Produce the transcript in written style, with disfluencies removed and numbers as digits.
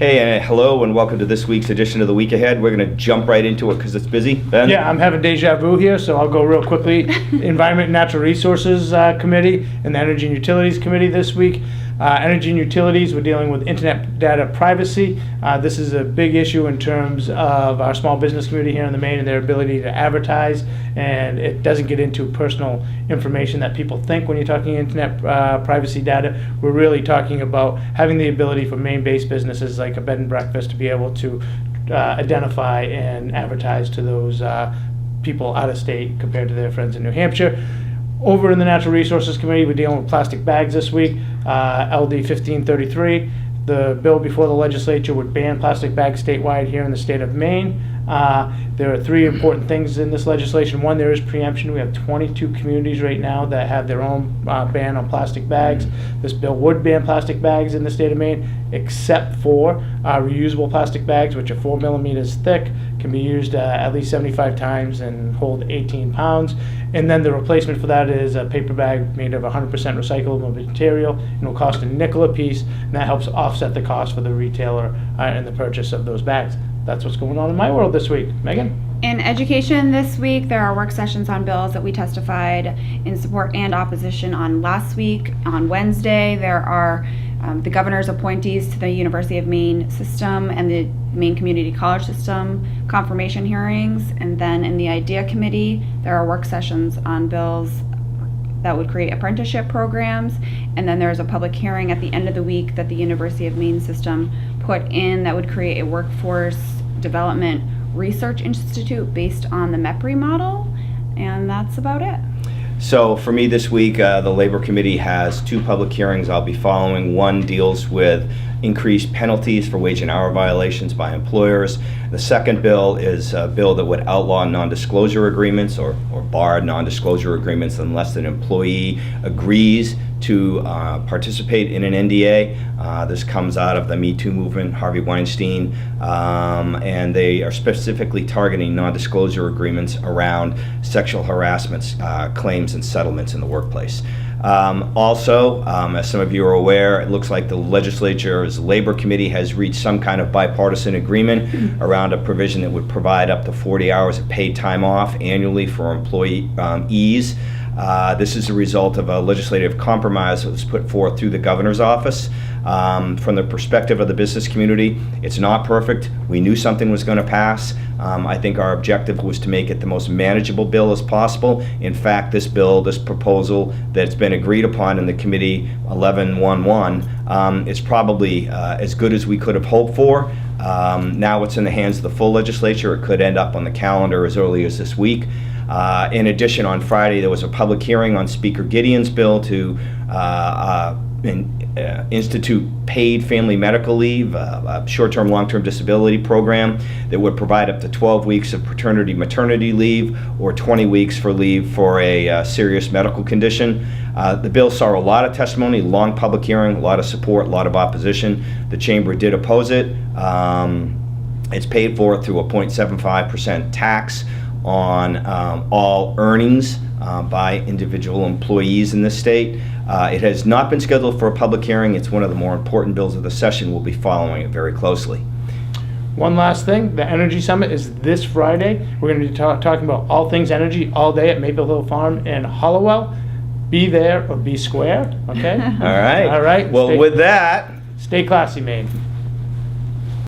Hey, hello and welcome to this week's edition of The Week Ahead. We're going to jump right into it because it's busy. Ben? Yeah, I'm having deja vu here, so I'll go real quickly. Environment and Natural Resources Committee and the Energy and Utilities Committee this week. Energy and Utilities, we're dealing with internet data privacy. This is a big issue in terms of our small business community here in the Maine and their ability to advertise, and it doesn't get into personal information that people think when you're talking internet privacy data. We're really talking about having the ability for Maine-based businesses like a bed and breakfast to be able to identify and advertise to those people out of state compared to their friends in New Hampshire. Over in the Natural Resources Committee, we're dealing with plastic bags this week, LD 1533. The bill before the legislature would ban plastic bags statewide here in the state of Maine. There are three important things in this legislation. One, there is preemption. We have 22 communities right now that have their own ban on plastic bags. This bill would ban plastic bags in the state of Maine, except for reusable plastic bags, which are 4 millimeters thick, can be used at least 75 times and hold 18 pounds. And then the replacement for that is a paper bag made of 100% recyclable material, and will cost a nickel a piece, and that helps offset the cost for the retailer in the purchase of those bags. That's what's going on in my world this week. Megan? In education this week, there are work sessions on bills that we testified in support and opposition on last week. On Wednesday, there are the governor's appointees to the University of Maine system and the Maine Community College system confirmation hearings. And then in the IDEA committee, there are work sessions on bills that would create apprenticeship programs. And then there's a public hearing at the end of the week that the University of Maine system put in that would create a workforce development research institute based on the MEPRI model. And that's about it. So for me this week, the Labor Committee has two public hearings I'll be following. One deals with increased penalties for wage and hour violations by employers. The second bill is a bill that would outlaw non-disclosure agreements or bar non-disclosure agreements unless an employee agrees to participate in an NDA. This comes out of the Me Too movement, Harvey Weinstein, and they are specifically targeting non-disclosure agreements around sexual harassment claims and settlements in the workplace. Also, as some of you are aware, it looks like the legislature's Labor Committee has reached some kind of bipartisan agreement around a provision that would provide up to 40 hours of paid time off annually for employees. This is a result of a legislative compromise that was put forth through the governor's office. From the perspective of the business community, it's not perfect. We knew something was going to pass. I think our objective was to make it the most manageable bill as possible. In fact, this proposal that's been agreed upon in the committee 1111, it's probably as good as we could have hoped for. Now it's in the hands of the full legislature. It could end up on the calendar as early as this week. In addition, on Friday, there was a public hearing on Speaker Gideon's bill to institute paid family medical leave, a short-term, long-term disability program that would provide up to 12 weeks of paternity-maternity leave or 20 weeks for leave for a serious medical condition. The bill saw a lot of testimony, long public hearing, a lot of support, a lot of opposition. The chamber did oppose it. It's paid for through a 0.75% tax on all earnings by individual employees in this state. It has not been scheduled for a public hearing. It's one of the more important bills of the session. We'll be following it very closely. One last thing, the Energy Summit is this Friday. We're going to be talking about all things energy all day at Maple Hill Farm in Hollowell. Be there or be square, okay? All right. All right. Well, with that, stay classy, Maine.